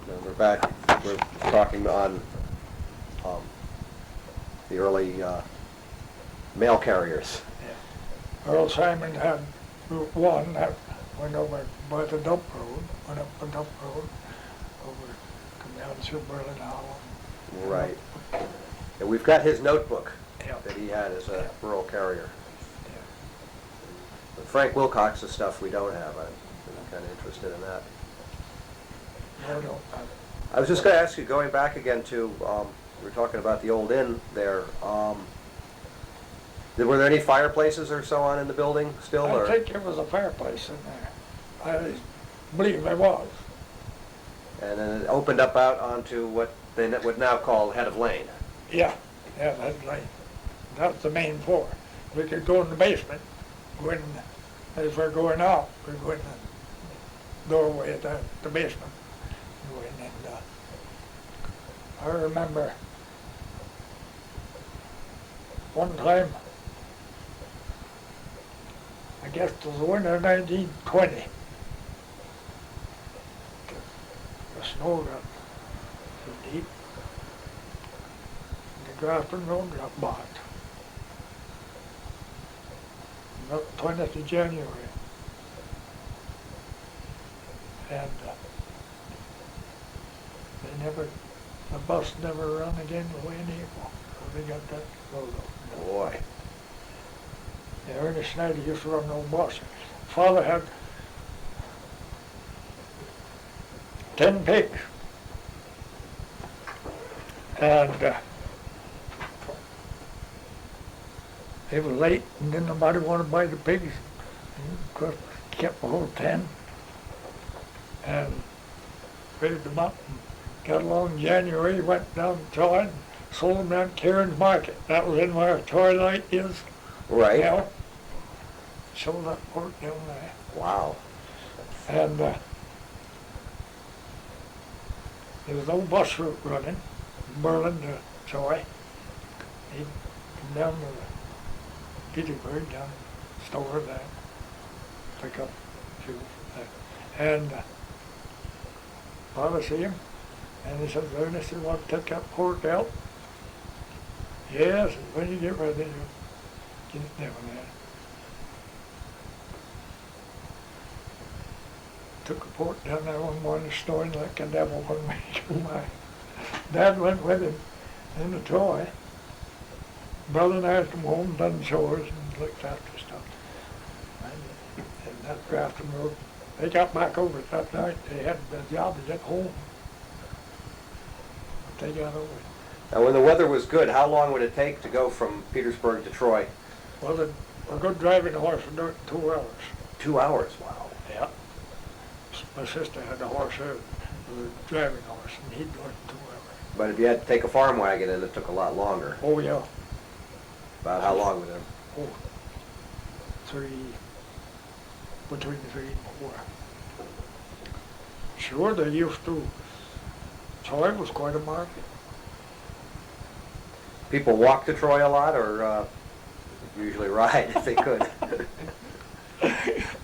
And we're talking on the early mail carriers. Yeah. Earl Simon had one that went over by the dump road, went up the dump road, over, come down through Berlin Hollow. Right. And we've got his notebook Yeah. that he had as a rural carrier. Yeah. But Frank Wilcox's stuff we don't have. I'm kind of interested in that. No, I was just going to ask you, going back again to, we were talking about the old inn there. Were there any fireplaces or so on in the building still? I think there was a fireplace in there. I believe there was. And then it opened up out onto what they would now call Head of Lane. Yeah, that's the main floor. We could go in the basement, go in, as we're going out, we go in the doorway at the basement. Go in and I remember one time, I guess it was the winter of 1920, the snow got so deep, and the Grafton Road got blocked. About 20th of January. And the bus never run again the way in April. So they got that road open. Boy. Yeah, Ernest Schneider used to run no bus. Father had 10 pigs. And it was late and then nobody wanted to buy the pigs. And of course, kept the whole 10 and raised them up. And got along in January, went down to Troy and sold them down at Karen's Market. That was in where Troy Light is. Right. Now, sold that pork down there. Wow. And there was no bus route running from Berlin to Troy. He'd come down to Petersburgh, down the store there, pick up fuel there. And Father see him, and he says, Ernest, you want to take that pork out? Yes, when you get ready, you get it down there. Took a pork down there one morning, snoring like a devil when we came by. Dad went with him into Troy. Brother and I had come home, done chores, and looked after stuff. And that Grafton Road, they got back over it that night. They had the job to get home. But they got over it. Now, when the weather was good, how long would it take to go from Petersburg to Troy? Well, a good driving horse would do it in 2 hours. 2 hours, wow. Yeah. My sister had a horse there, a driving horse, and he'd do it in 2 hours. But if you had to take a farm wagon in, it took a lot longer. Oh, yeah. About how long would it? Oh, between 3 and 4. Sure, they used to. Troy was quite a market. People walk to Troy a lot, or usually ride if they could?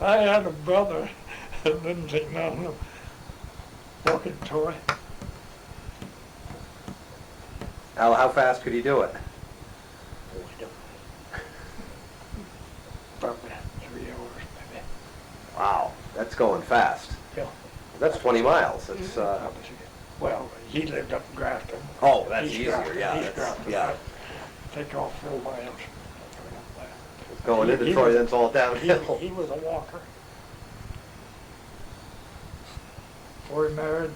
I had a brother that didn't think nothing of walking Troy. How fast could he do it? Oh, I don't know. Probably 3 hours, maybe. Wow, that's going fast. Yeah. That's 20 miles. It's Well, he lived up in Grafton. oh, that's East easier. Grafton, Yeah, East Grafton. yeah. Take off 4 miles. Going into He Troy, was- then it's all downhill. He was a walker. Before he married,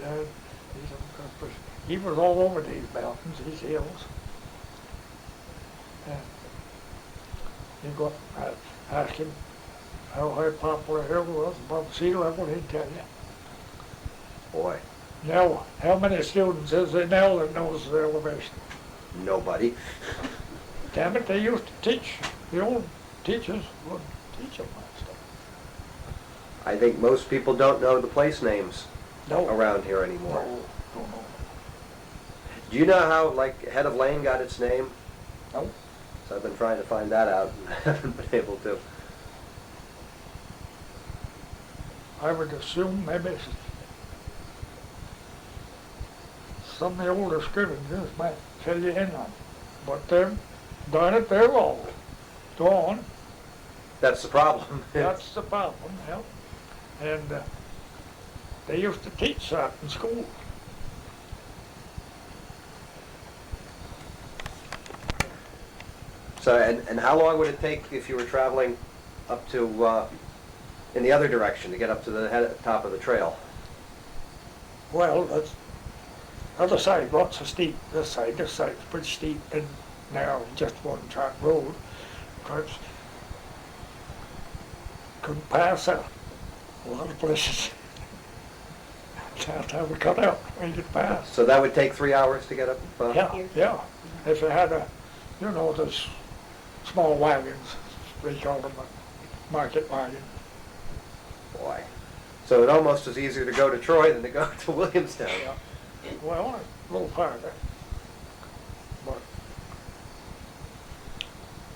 he was all over these mountains, these hills. And you go up, ask him how high Poplar Hill was above sea level, he'd tell you. Boy, Now, how many students is there now that knows the elevation? nobody. Damn it, they used to teach. The old teachers would teach them that stuff. I think most people don't know the place names No. around here anymore. No. Do you know how, like, Head of Lane got its name? No. So I've been trying to find that out and haven't been able to. I would assume maybe some of the older scriveners might fill you in on. But they're all gone. That's the problem. That's the problem, yeah. And they used to teach that in school. So, and how long would it take if you were traveling up to, in the other direction, to get up to the top of the trail? Well, that's other side, lots of steep. This side's pretty steep and narrow, just one track road. Cars couldn't pass a lot of places. You have to have a cutout when you get past. So that would take 3 hours to get up? Yeah. If you had those small wagons, they call them a market wagon. Boy. So it almost is easier to go to Troy than to go to Williamstown. Yeah. Well, a little farther. But,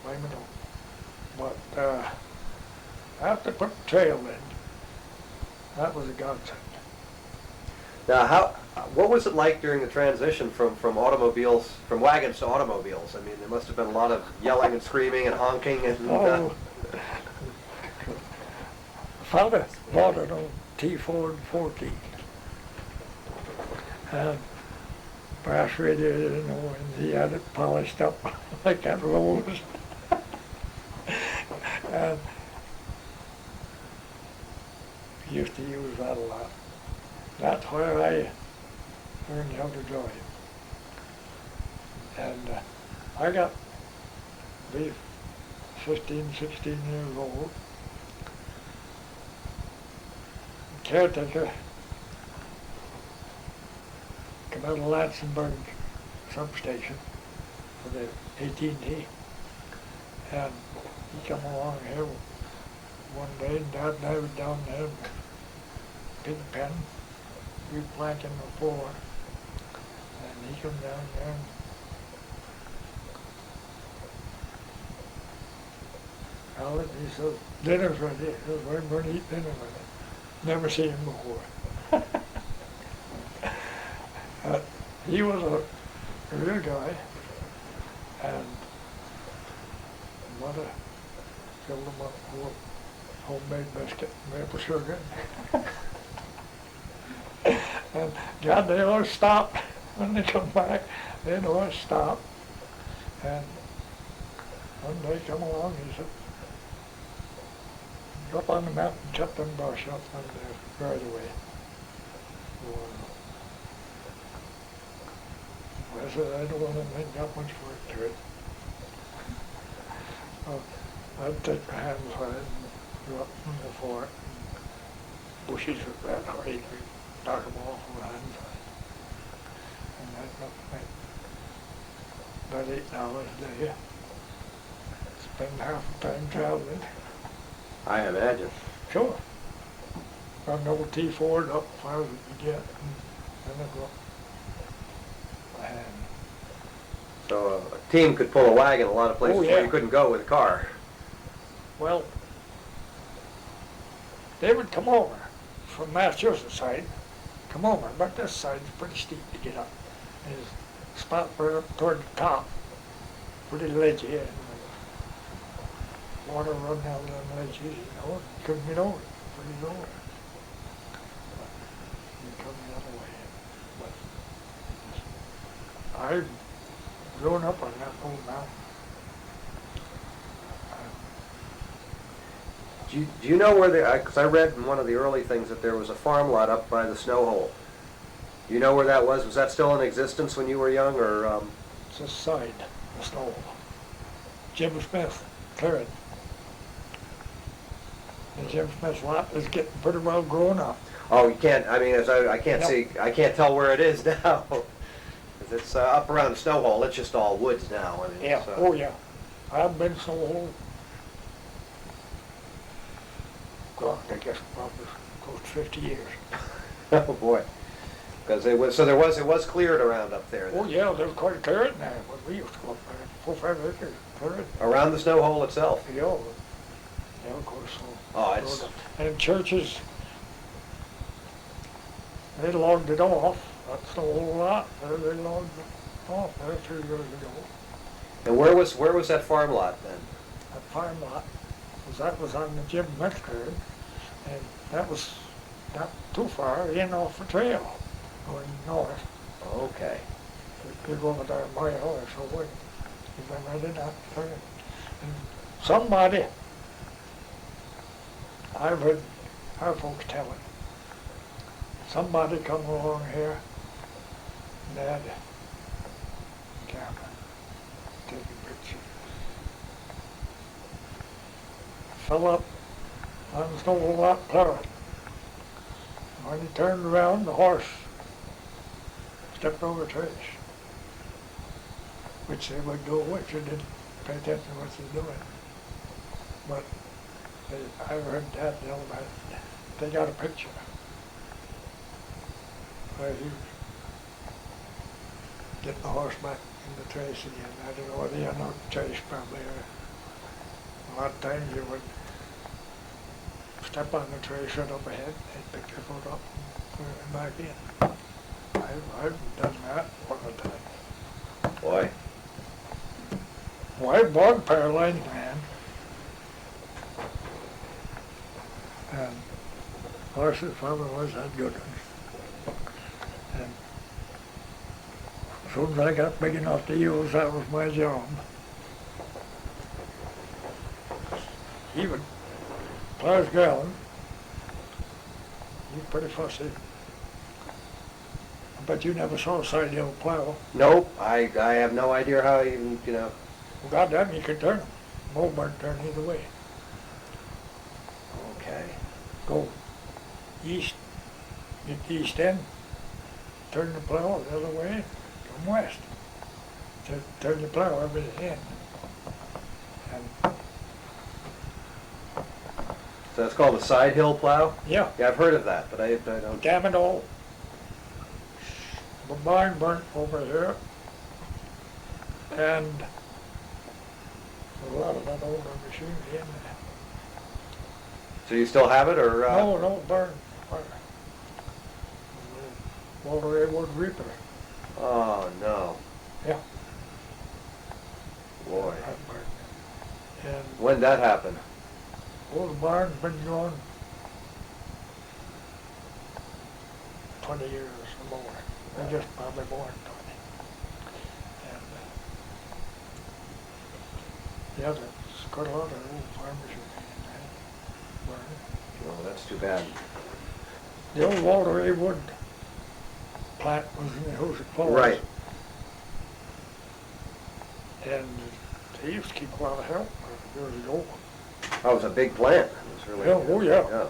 I don't know. But, after put the trail in, that was a godsend. Now, what was it like during the transition from wagons to automobiles? I mean, there must have been a lot of yelling and screaming and honking and... Father bought an old T-Ford 14. And brass radiator, and he had it polished up like that rose. And he used to use that a lot. That's where I learned how to drive. And I got to be 15, 16 years old. Caretaker come out of Lansingburg substation for the AT&T, and he come along here one day, and Dad and I was down there, Pig Pen, replanting the floor, and he come down there, and Alan, he says, dinner's ready. He says, we're going to eat dinner with it. Never seen him before. He was a real guy, and Mother filled him up with homemade biscuit, maple sugar. And God, they always stopped when they come back. They'd always stop. And one day come along, he said, go up on the mountain, cut them brush up on the right away. I said, I don't want to make that much work to it. I'd take my hands on it and go up from the fort. Bushes were that high, we knock them off with hands on it. And I'd make about 8 hours a day. Spend half the time traveling. I imagine. Sure. Run the old T-Ford up as far as we could get, and then go up. And So a team could pull a wagon a lot of places where you couldn't go with a car. well, they would come over from Massachusetts side, come over, but this side's pretty steep to get up. There's a spot right up toward the top, pretty ledgy, and water run down them ledges, couldn't get over it, pretty low. You come the other way. But I've grown up on that old mountain. Do you know where because I read in one of the early things that there was a farm lot up by the snow hole. Do you know where that was? Was that still in existence when you were young, or? It's this side, the snow hole. Jim Smith, cleared. And Jim Smith's lot is getting pretty well grown up. Oh, you can't. I mean, I can't Nope. see. I can't tell where it is now. 'Cause it's up around the snow hole. It's just all woods now. I mean, Yeah. Oh yeah. I've been snow hole. God, I guess probably close to 50 years. Oh boy. Because it was cleared around up there. Oh yeah, there was quite a clearing there when we used to go up there. 4 or 5 acres clearing. Around the snow hole itself. Yeah, of course. So Oh, it's. and churches, they logged it off That's the whole lot. They logged off there 2 years ago. And where was that farm lot then? That farm lot, that was on the Jim Metzger, and that was not too far in off the trail going north. Okay. You go over there a mile or so away. You went right in that turn. And somebody, I've heard our folks tell it, somebody come along here and they had a camera taking pictures. Fell up on the snow lot plowing. When he turned around, the horse stepped over the trace, which they would do, which you didn't pay attention to what they're doing. But I heard Dad tell about it. They got a picture where he was getting the horse back in the trace again. I don't know whether he had no trace probably, or a lot of times you would step on the trace right up ahead, they'd pick your foot up and put it back in. I've done that one of the time. Boy. Well, I bog paralyzed man. And horses probably was that good one. And as soon as I got big enough to use, that was my job. He would plow his ground. He's pretty fussy. But you never saw a side hill plow. Nope. I have no idea how even, you know. Well, goddamn, you could turn them. Moldburn turn either way. Okay. Go east, get the east end, turn the plow the other way, come west. Turn the plow every end. And So it's called a side hill plow? yeah, Yeah, I've heard of that, but I don't. damn it all. The barn burnt over here, and a lot of that older machinery in there. So you still have it, or? No, burn. Fire. Walter A. Wood Reaper. Oh, no. Yeah. Boy. That burned. And When'd that happen? the barn's been going 20 years or more. They just probably more than 20. And yeah, there's quite a lot of old farm machinery in there. Burned. Oh, that's too bad. The old Walter A. Wood plant was in the Hoosick Falls. Right. And they used to keep a lot of help years ago. Oh, it was a big plant. It was really. Yeah, oh, yeah. Yeah.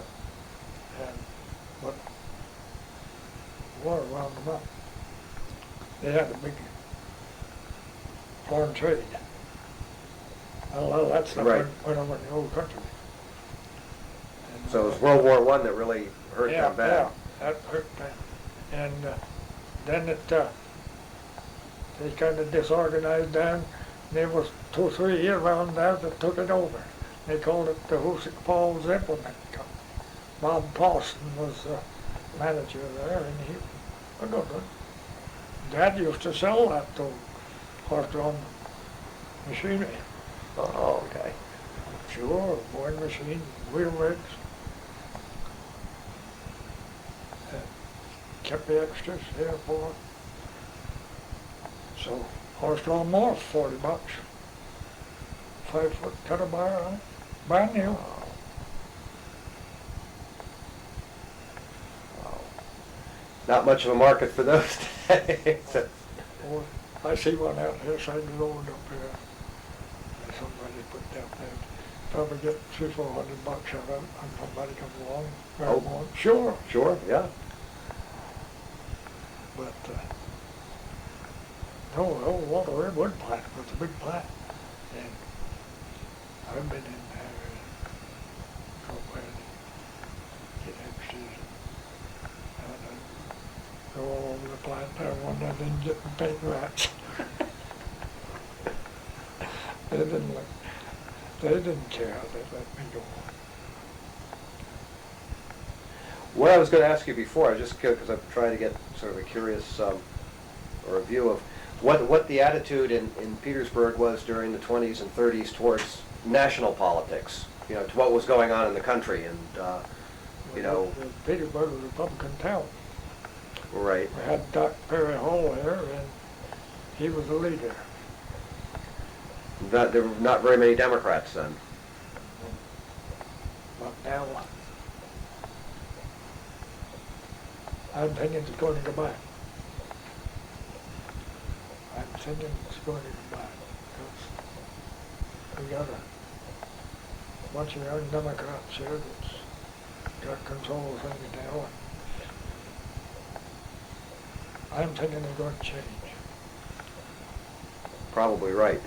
And, but water wound them up. They had a big foreign trade. A lot of that stuff Right. went over in the old country. And, So it was World War I that really hurt them bad. Yeah, that hurt bad. And then they kind of disorganized down. There was 2 or 3 years around there that took it over. They called it the Hoosick Falls Implement Company. Bob Paulson was the manager there, and he was a good one. Dad used to sell that to horse-drawn machinery. Oh, okay. Sure, boring machine, wheel rigs. Kept the extras there for it. So horse-drawn mower, $40. 5-foot cutter bar on it, brand new. Wow. Not much of a market for those today. Or I see one out here side of the road up here. That somebody put down there. Probably get $300-400 out of it, and somebody comes along. grab Oh. one. Sure, Sure, yeah. but no, the old Walter A. Wood plant was a big plant, and I've been in there for a while to get extras and go all over the plant there. One I didn't get the paint rats. They didn't care. They let me go. What I was going to ask you before, I just because I'm trying to get sort of a curious or a view of what the attitude in Petersburg was during the 20s and 30s towards national politics, you know, to what was going on in the country, and you know. Petersburg was a Republican town. Right. We had Doc Perry Hall there, and he was the leader. There were not very many Democrats then. But now, I'm thinking it's going to go back. I'm thinking it's going to go back, because we got a bunch of young Democrats here that's got control of things now. I'm thinking they're going to change. Probably right.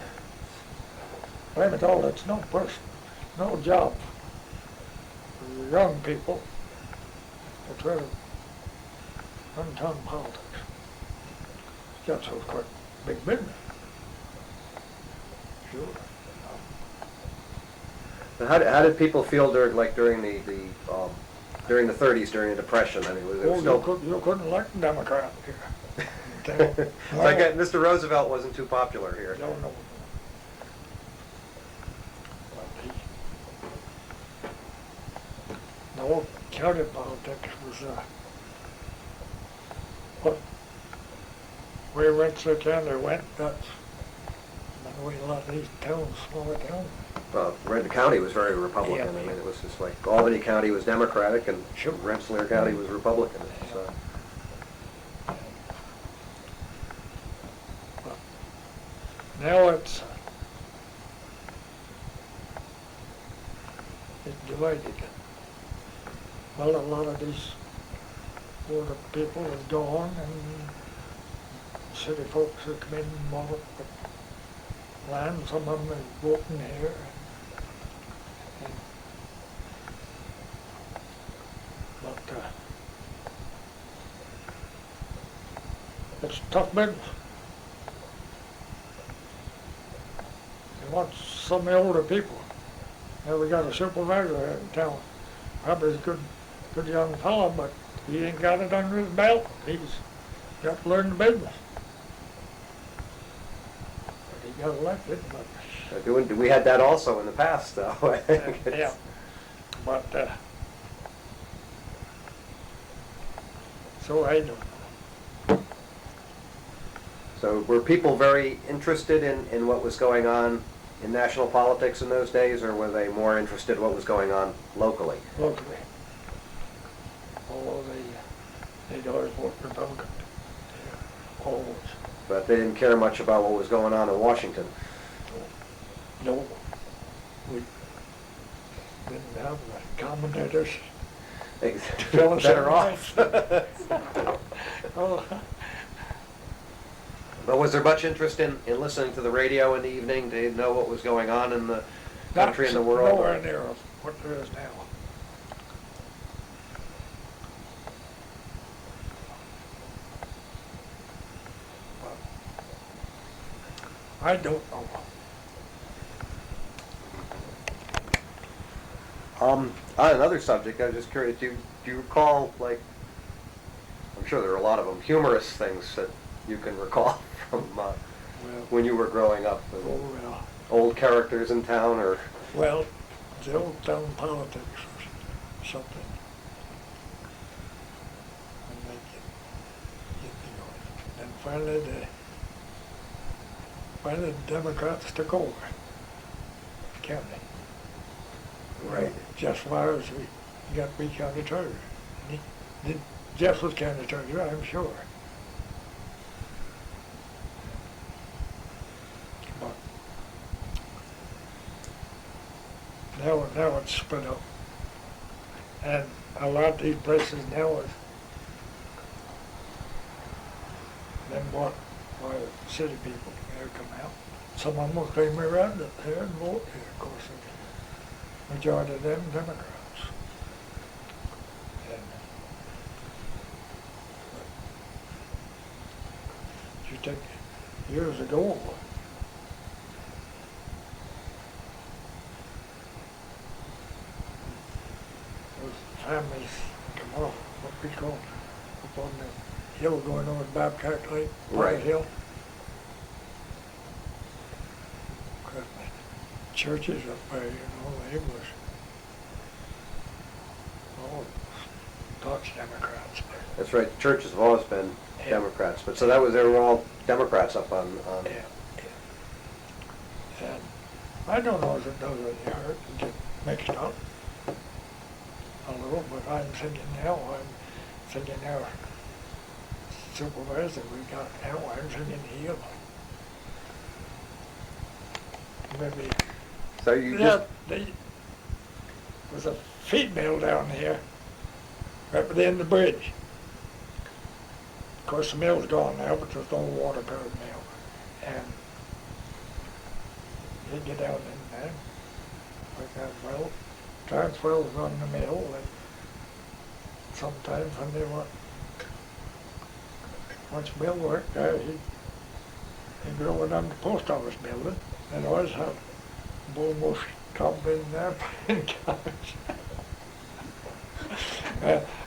Blame it all, it's no person, no job for the young people to try to run town politics. That's what's quite big business. Sure. Now, how did people feel during during the 30s, during the Depression? I mean, was it still? You couldn't elect a Democrat here. It's like Mr. Roosevelt wasn't too popular here. No. The whole county politics was what where Rensselaer County went, that's the way a lot of these towns, smaller towns. Well, Renton County was very Republican. Yeah, I mean, it was just like Albany County was Democratic and Sure. Rensselaer County was Republican. So. Now it's divided. Well, a lot of these older people have gone, and city folks have come in and bought the land. Some of them are voting here. But it's tough business. They want some of the older people. Now we got a supervisor here in town. Probably a good young fellow, but he ain't got it under his belt. He's got to learn the business. But he got elected, but We had that also in the past, though. yeah. But so I don't know. So were people very interested in what was going on in national politics in those days, or were they more interested in what was going on locally? Locally. Although they'd always vote Republican. Yeah, always. But they didn't care much about what was going on in Washington. No. We didn't have the commentators. Better off. Oh. But was there much interest in listening to the radio in the evening to know what was going on in the country and the world? Nowhere near what there is now. I don't know. On another subject, I was just curious, do you recall, like, I'm sure there are a lot of them, humorous things that you can recall from when you were growing up? Old characters in town, or? Well, the old town politics was something. And they get me going. And finally the Democrats took over the county. Right. Jeff Flowers, he got to be county treasurer. Jeff was county treasurer, I'm sure. But now it's split up. And a lot of these places now is been bought by city people. They come out. Some of them will claim me around up here and vote here, of course. The majority of them Democrats. And you take years ago, those families come what we call up on the hill going over the Babcock Lake, Right. Hill. Because the churches up there, they was all staunch Democrats. That's right, the churches have always been Yeah. Democrats, but so they were all Democrats up on, Yeah. And I don't know if it does any hurt to get mixed up a little, but I'm thinking our supervisor we got now, I'm thinking he'll maybe, so you yeah, just, there was a feed mill down here, right by the end of the bridge. Of course, the mill's gone now, but there's no water powered mill. And you get down in there, like that, well, Clarence Wells run the mill, and sometimes when they want much mill work, he'd go over down the post office building, and always have bull moose come in there playing cards.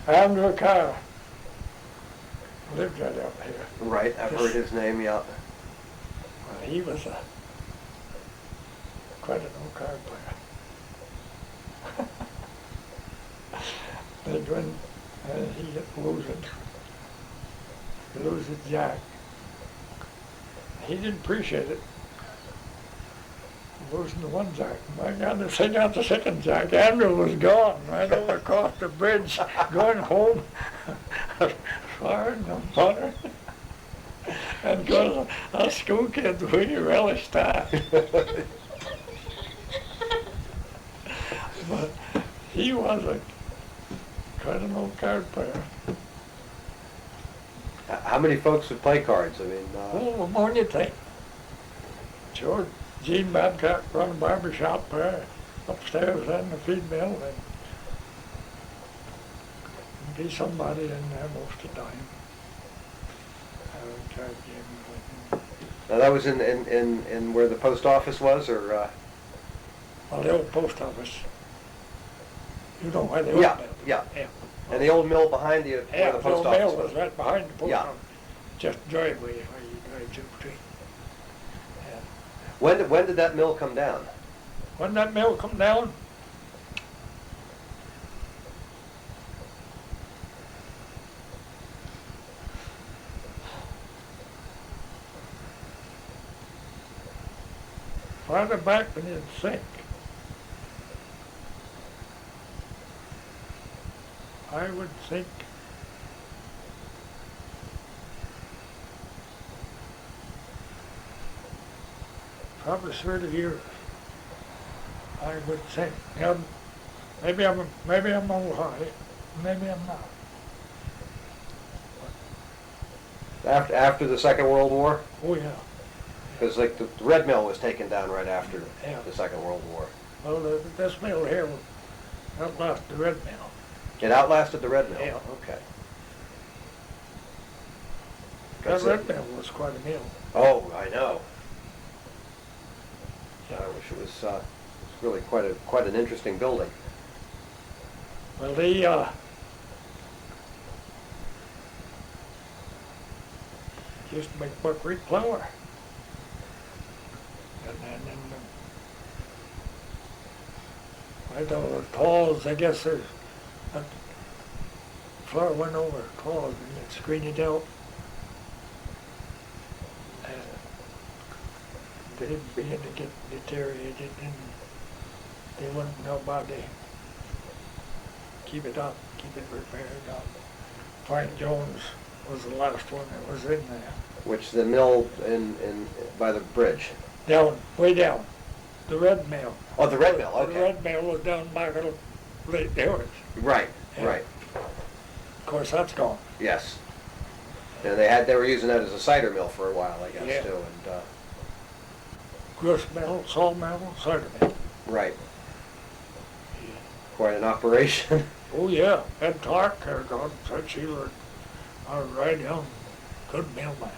Andrew Carr lived right out here. right, I've heard his name, yeah. Well, he was quite an old card player. They'd win, and he'd lose his jack. He didn't appreciate it. Losing the one jack. My God, they sent out the second jack. Andrew was gone right over across the bridge, going home, firing the butter. And because us school kids, we relished that. But he was quite an old card player. How many folks would play cards? I mean, Oh, more than you think. Sure, Gene Babcock run a barber shop there, upstairs in the feed mill, and be somebody in there most of the time. Card game. now that was in where the post office was, or? Well, the old post office. You know where the old Yeah, mill. yeah. Yeah. And the old mill behind the, where Yeah, the the post old office mill was? was right behind the post Yeah. office. Just driveway where you drive to the street. And When did that mill come down? when that mill come down, farther back than you'd think. I would think probably 30 years. I would think. Now, maybe I'm a little high, maybe I'm not. After the Second World War? Oh yeah. Because like the Red Mill was taken down right after Yeah. the Second World War. Well, this mill here outlasted the red mill. It outlasted the Red Mill? Yeah. Okay. That That's red it. mill was quite a mill. Oh, I know. I wish it was it's really quite an interesting building. Well, they used to make buckwheat flour. And then I don't know, the cause, I guess there's, that flour went over cause and it screened it out. And they began to get deteriorated and they wouldn't know about it. Keep it up, keep it repaired up. Frank Jones was the last one that was in there. Which the mill in by the bridge. Down, way down, the red mill. Oh, the Red Mill, The okay. red mill was down by the Lake Dewars. Right, Yeah. right. Of course, that's gone. Yes. And they were using that as a cider mill for a while, I guess, Yeah. too. And Grist mill, salt mill, cider mill. right, quite an operation. Oh yeah, Ed Clark, God, said she was a right young, good millman.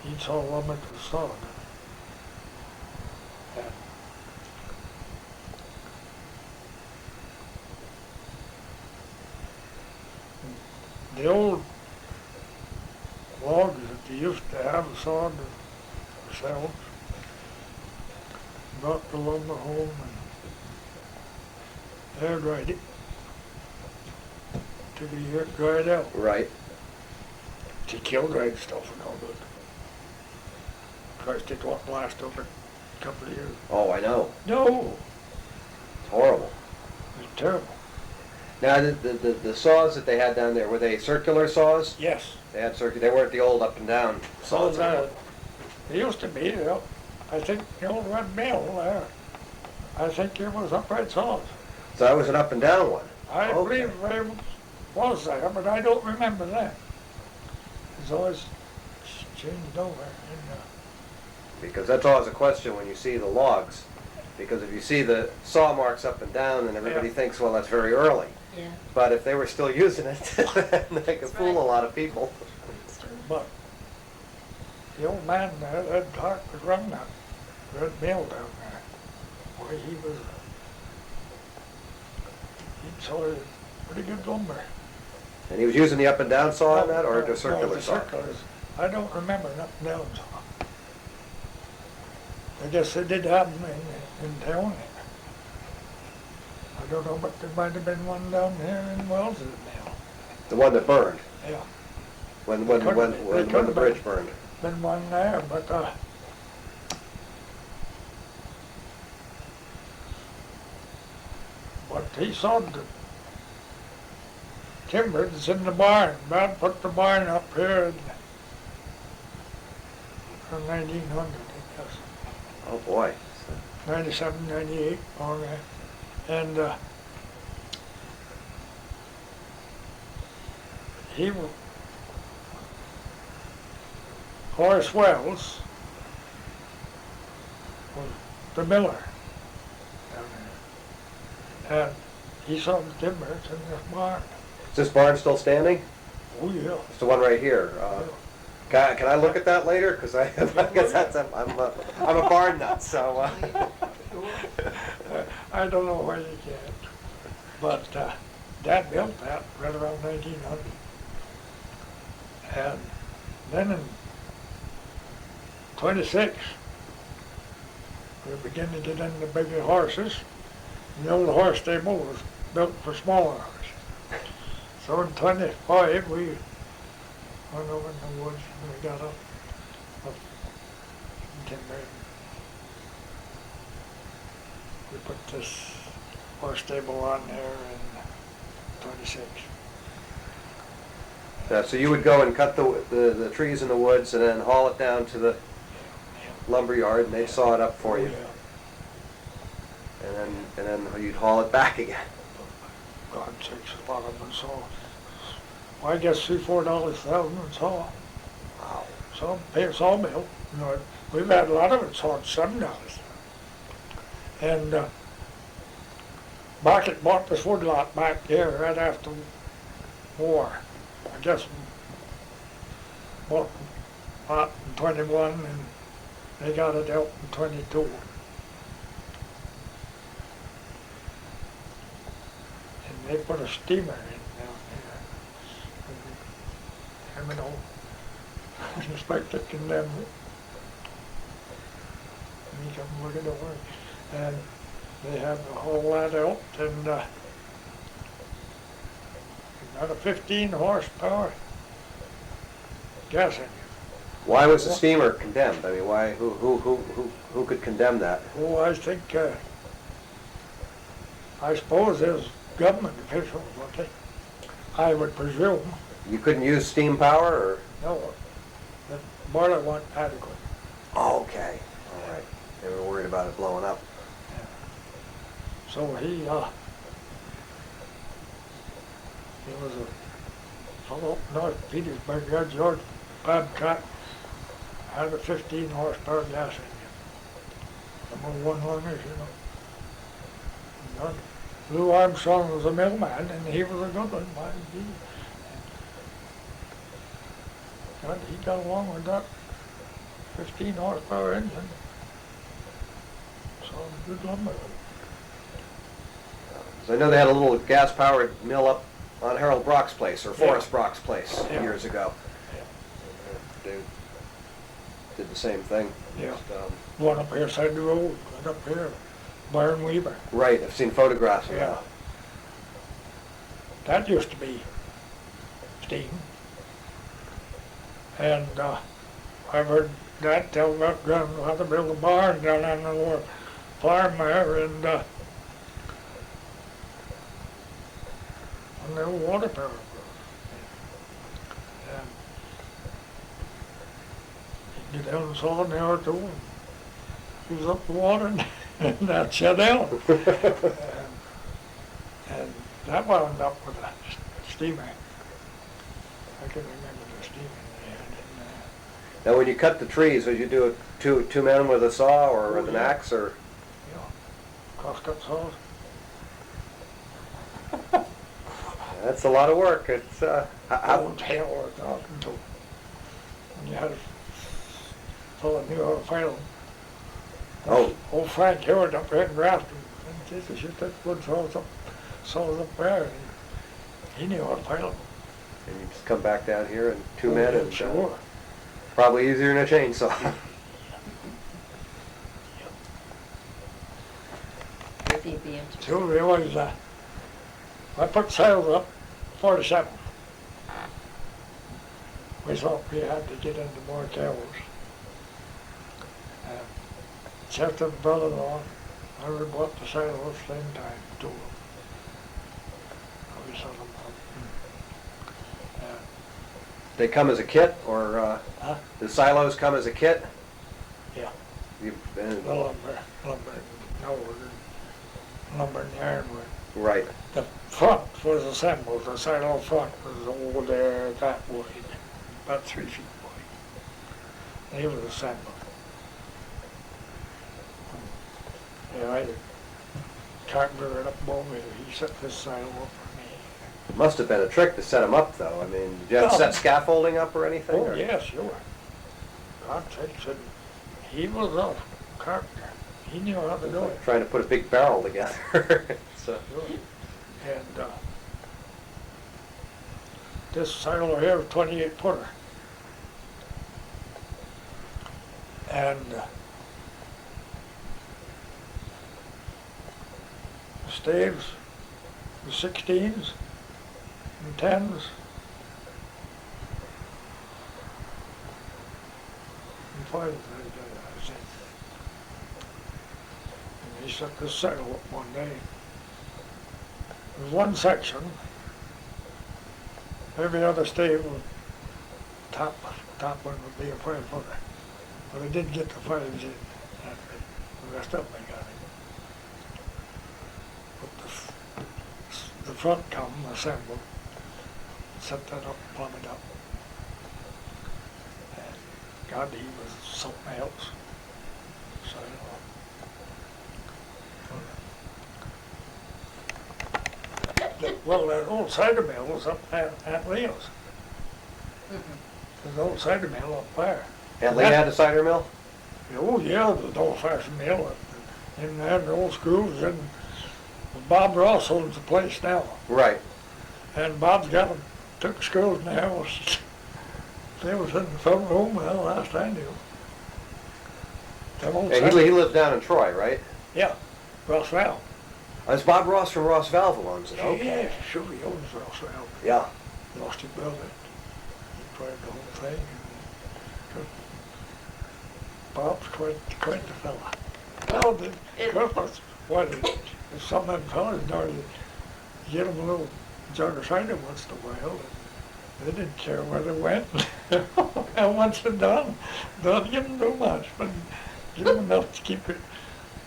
He saw lumber to sod. the old logs that they used to have sawed themselves, brought the lumber home and air dried it till the year it dried out. Right. To kill dried stuff and all good. Christ, it won't last over a couple of years. Oh, I know. No, It's horrible. it's terrible. Now, the saws that they had down there, were they circular saws? Yes. They had they weren't the old up and down So saws. they used to be, I think the old red mill there, I think it was upright saws. So that was an up and down one. I Okay. believe there was there, but I don't remember that. It's always changed over. Because that's always a question when you see the logs. Because if you see the saw marks up and down, then everybody Yeah. thinks, well, that's very early. Yeah. But if they were still using it, then they could fool a lot of people. It's true. But the old man there, Ed Clark, was running that red mill down there. Boy, he'd sawed pretty good lumber. And he was using the up and down saw on that, or No, the circular the saw? circulars. I don't remember an up and down saw. I guess they did have them in town. I don't know, but there might have been one down here in Wells' now. The one that burned, Yeah, when They couldn't- the bridge burned. been one there, but he sawed the timber that's in the barn. Brad put the barn up here in 1900, I guess. Oh, boy. 97, 98, on there. And Horace Wells was the miller down there. And he saw the timbers in this barn. Is this barn still standing? Oh, yeah. It's the one right here. Can I look at that later? Because I guess I'm a barn nut, so. I don't know where you get, but Dad built that right around 1900. And then in 26, we began to get into bigger horses. The old horse stable was built for smaller horses. So in 25, we went over in the woods and we got a timber. We put this horse stable on there in 26. So you would go and cut the trees in the woods and then haul it down to the lumber yard and they'd saw it up for you. Yeah. And then you'd haul it back again. God sakes, a lot of them saw. Well, I guess $3-4 a thousand and saw. Wow. So pay a sawmill. You know, we've had a lot of it sawed $7. And Market bought this woodlot back there right after war. I guess bought lot in 21 and they got it out in 22. And they put a steamer in down there. And, you know, inspector condemned it. And he come look at over. And they had to haul that out and got a 15 horsepower gas engine. Why was the steamer condemned? I mean, why? Who could condemn that? Oh, I think, I suppose there's government officials, I think. I would presume. You couldn't use steam power, or? No, the boiler wasn't adequate. Oh, okay. All right. They were worried about it blowing up. So he was a fellow up north Petersburgh, George Babcock, had a 15 horsepower gas engine. Some old one-liners, you know. And Lou Armstrong was a millman, and he was a good one, mind you. God, he got along with that 15 horsepower engine. So good lumber. 'Cause I know they had a little gas-powered mill up on Harold Brock's place, or Forrest Yeah. Brock's place, Yeah. years ago. Yeah. They did the same thing. Yeah. Just, One up here side the road, one up here, Byron Weaver. right, I've seen photographs of Yeah. that. That used to be steam. And I've heard Dad tell about grandfather built a barn down on the little farm there, and on the old water power. And you get down and saw an hour or two, and he was up the water, and that shut down. And that wound up with a steamer. I can remember the steamer they had in there. Now, when you cut the trees, would you do it two men with a saw or with an Oh, yeah. axe, or? Yeah, crosscut saws. That's a lot of work. It's, how, Old hell we're talking to. And you had a fellow knew how to fight them. Oh. Old Frank Hewitt up there in Grafton. And Jesus, shoot that wood saws up there. And he knew how to fight them. and you just come back down here and two men, and Sure. probably easier than a chainsaw. You'd be interested. So we always, I put sails up 47. We thought we had to get into more cows. Chester brother-in-law, I would bought the sail at the same time, two of them. We sold them up. They come as a kit, or Huh? the silos come as a kit? Yeah. You, The lumber, no, lumber and ironwood. right. The front was assembled, the silo front was over there that wide, about 3 feet wide. They was assembled. Yeah, I had a carpenter right up above me, he set this silo up for me. It must have been a trick to set them up, though. I mean, did you have to set scaffolding up or anything? Oh, or- yeah, sure. God sakes, and he was a carpenter. He knew how to do it. Trying to put a big barrel together. So, Sure. And this silo here was 28 footer. And the staves, the 16s and 10s. And 5s, I think. And he set this silo up one day. There's one section, every other stave would, top one would be a 5 footer. But I did get the 5s in, and the rest of them I got in. But the front come assembled, set that up, plumb it up. And God, he was something else. So, well, that old cider mill was up at Leo's. There's an old cider mill up there. and Lee had a cider mill? Oh, yeah, there's an old-fashioned mill in there, the old schools, and Bob Ross owns the place now. Right. And Bob's got them, took schools now. They was in the front room, well, last I knew. Them old And cider- he lived down in Troy, right? Yeah, Ross Val. It's Bob Ross from Ross Valve who owns it. Okay. Yeah, sure, he owns Ross Val. Yeah. Lost his brother. He tried the whole thing. And Bob's quite the fella. Well, the Christmas, what, if some of them fellas started to get them a little jug of cider once in a while, and they didn't care where they went. And once they're done, don't give them too much, but give them enough to keep it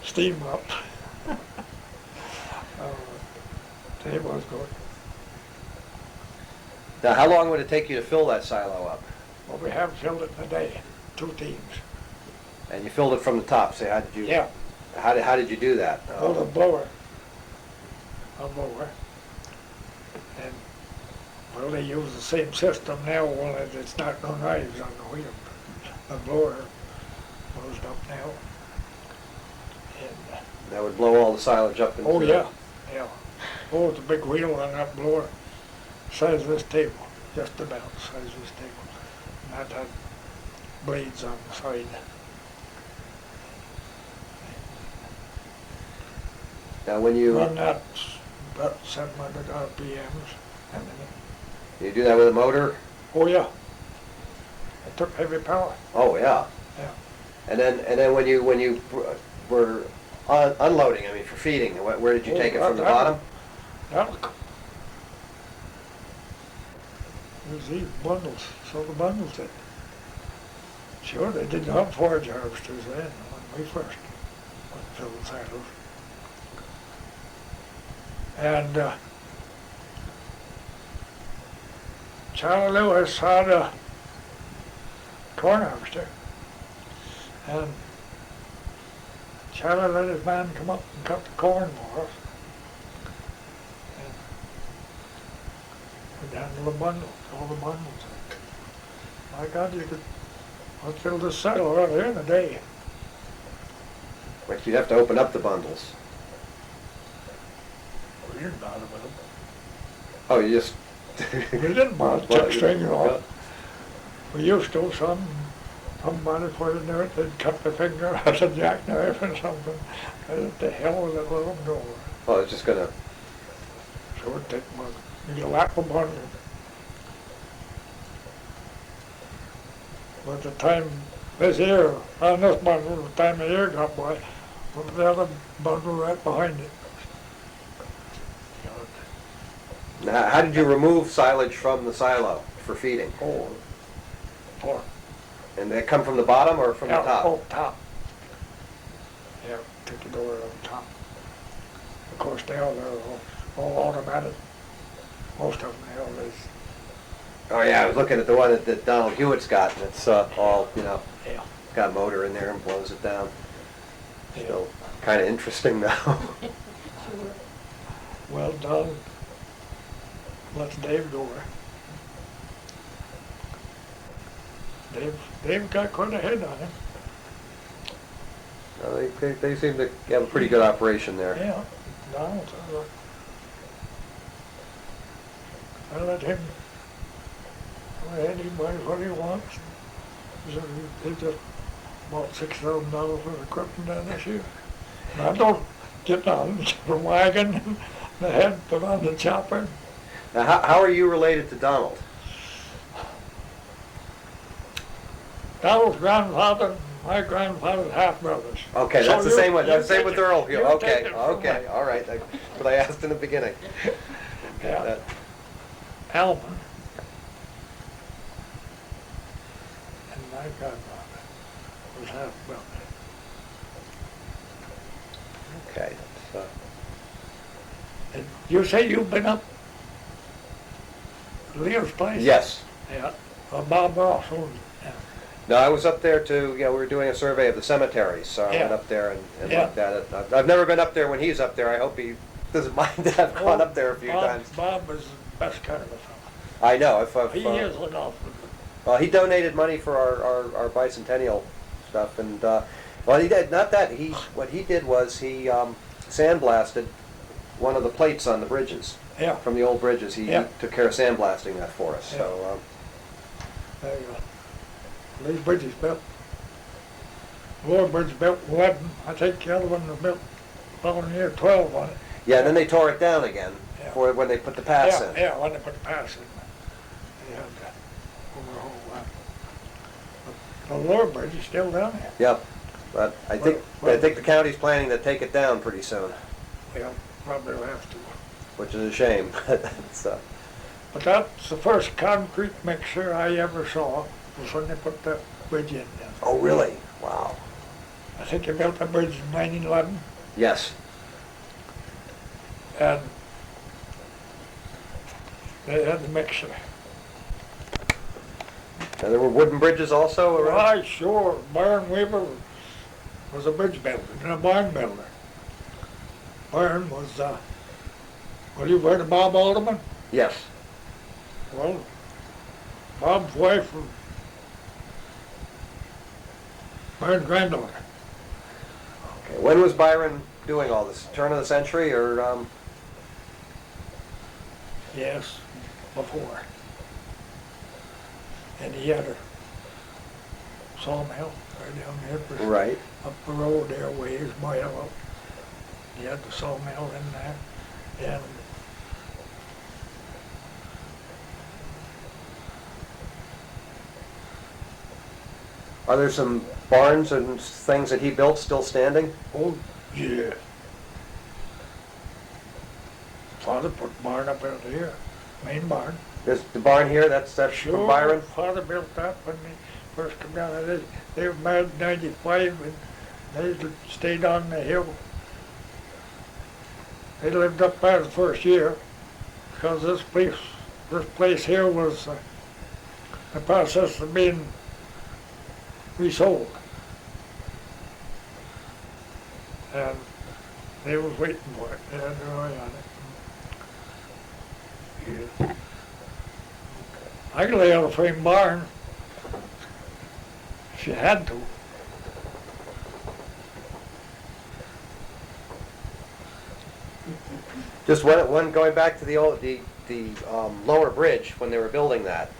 steam up. It was good. Now, how long would it take you to fill that silo up? Well, we have filled it in a day, 2 teams. And you filled it from the top, so how did you? Yeah, How did you do that? with a blower. A blower. And, well, they use the same system now, well, it's not no knives on the wheel. The blower blows it up now. And, That would blow all the silage up into. oh, yeah, yeah. Oh, it's a big wheel on that blower. size of this table, just about the size of this table. And that had blades on the side. Now, when you Run that about 700 RPMs. And then, do that with a motor, oh yeah, it took heavy power. oh yeah. Yeah. And then when you were unloading, I mean, for feeding, where did you take it from the bottom? That was these bundles, so the bundles did. Sure, they didn't have forage harvesters then when we first went to fill the silos. And Charlie Lewis had a corn harvester, and Charlie let his man come up and cut the corn for us. And we'd handle the bundles, all the bundles. My God, you could fill this silo right here in a day. But you'd have to open up the bundles. We didn't bother with them. Oh, you just... We didn't bother, check string and all. We used to, somebody put in there, they'd cut their finger out of a jackknife or something. What the hell was it, let them go. Oh, it's just gonna... So it'd take one, you lap a bundle. But the time this year, on this bundle, the time the year got by, was the other bundle right behind it. Now, how did you remove silage from the silo for feeding? Oh, for And they come from the bottom or from the top? Oh, top. Yeah, took the door on top. Of course, they're all automatic. Most of them now is. Oh yeah, I was looking at the one that Donald Hewitt's got, and it's all, Yeah. got a motor in there and blows it down. Yeah. So, kind of interesting though. Well done. Let's Dave go there. Dave got quite a head on him. They seem to have a pretty good operation there. Yeah, Donald. I let him go ahead, he buys what he wants. So he just bought $6,000 worth of equipment down this year. And I don't get on the wagon and the head put on the chopper. Now, how are you related to Donald? Donald's grandfather, my grandfather's half brothers. Okay, So that's the you- same one. you That's the same take with it- Earl here. you Okay, take it from okay, me. all right. That's what I asked in the beginning. Yeah. That- Alvin. And my grandfather was half brother. Okay. So, And you say you've been up Leo's place? yes. Yeah. Well, Bob Ross owns it. Yeah. No, I was up there to, we were doing a survey of the cemeteries, so I went Yeah. up there and Yeah. looked at it. I've never been up there when he's up there. I hope he doesn't mind that I've gone up there a few times. Bob was the best kind of a fellow. I know. He is enough. Well, he donated money for our bicentennial stuff, and well, he did not that. What he did was he sandblasted one of the plates on the bridges. Yeah. From the old bridges. He Yeah. took care of sandblasting that for us. Yeah. So There you go. These bridges built. Lower bridge built 11. I think the other one was built following year 12 on it. yeah, then they tore it down again Yeah. for when they put the pass Yeah, in. yeah, when they put the pass in. They had to overhaul that. But the lower bridge is still down there. Yep. But I think the county's planning to take it down pretty soon, Yeah, probably will have to. which is a shame. It's, But that's the first concrete mixer I ever saw, was when they put the bridge in there. oh, really? Wow. I think they built the bridge in 1911, Yes. and they had the mixer. And there were wooden bridges also around? Why, sure, Byron Weaver was a bridge builder and a barn builder. Byron was, well, you've heard of Bob Alderman? Yes. Well, Bob's wife was Byron's granddaughter. Okay. When was Byron doing all this? Turn of the century or? Yes, before. And he had a sawmill right down there. It was Right. up the road there, ways mile up. He had the sawmill in there, and Are there some barns and things that he built still standing? oh yeah. Father put barn up out here, main barn. There's the barn here, that's from Byron? Father built that when they first come down. They were married in '95 and they stayed on the hill. They lived up there the first year because this place here was the process of being resold. And they was waiting for it. They had their eye on it. Yeah. I could lay out a frame barn if you had to. Just one going back to the lower bridge when they were building that.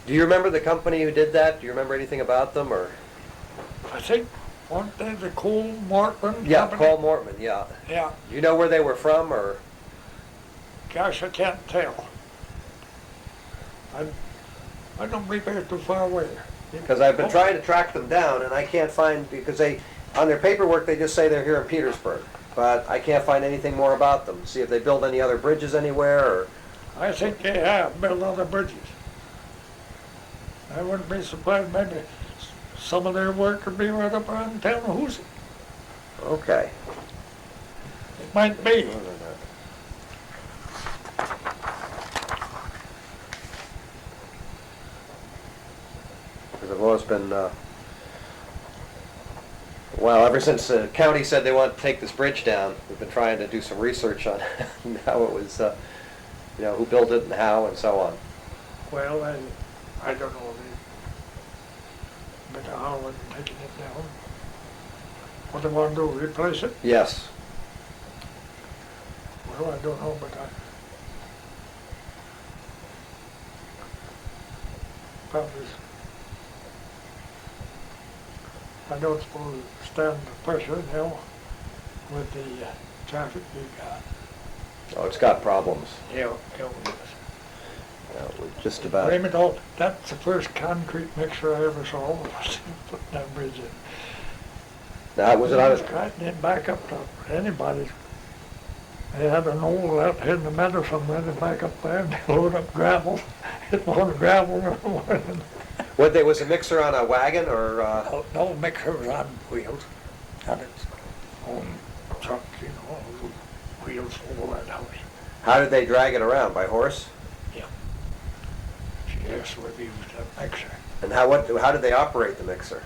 Do you remember the company who did that? Do you remember anything about them, or? I think, weren't they the Cole Mortman Yeah, company? Cole Mortman, yeah. Yeah. Do you know where they were from, or? Gosh, I can't tell. I don't believe they're too far away. Because I've been trying to track them down, and I can't find, because on their paperwork, they just say they're here in Petersburg. But I can't find anything more about them. See if they build any other bridges anywhere, or? I think they have built other bridges. I wouldn't be surprised, maybe some of their work could be right up around town of Hoosick. Okay. It might be. Because I've always been, well, ever since the county said they want to take this bridge down, we've been trying to do some research on how it was, who built it and how and so on. Well, I don't know. But Holland taking it down. What they want to do, replace it? Yes. Well, I don't know, but probably, I don't suppose stand the pressure now with the traffic you got. Oh, it's got problems. Yeah, yes. We're just about. Blame it all. That's the first concrete mixer I ever saw was putting that bridge in. Now, was it on It didn't back up to anybody's. They had an old out here in the meadow somewhere, they back up there and they load up gravel. It loaded gravel in the morning. Was a mixer on a wagon, or? No mixer was on wheels. Had its own truck, wheels full of that heavy. How did they drag it around? By horse? Yeah. Yes, we used that mixer. And how did they operate the mixer?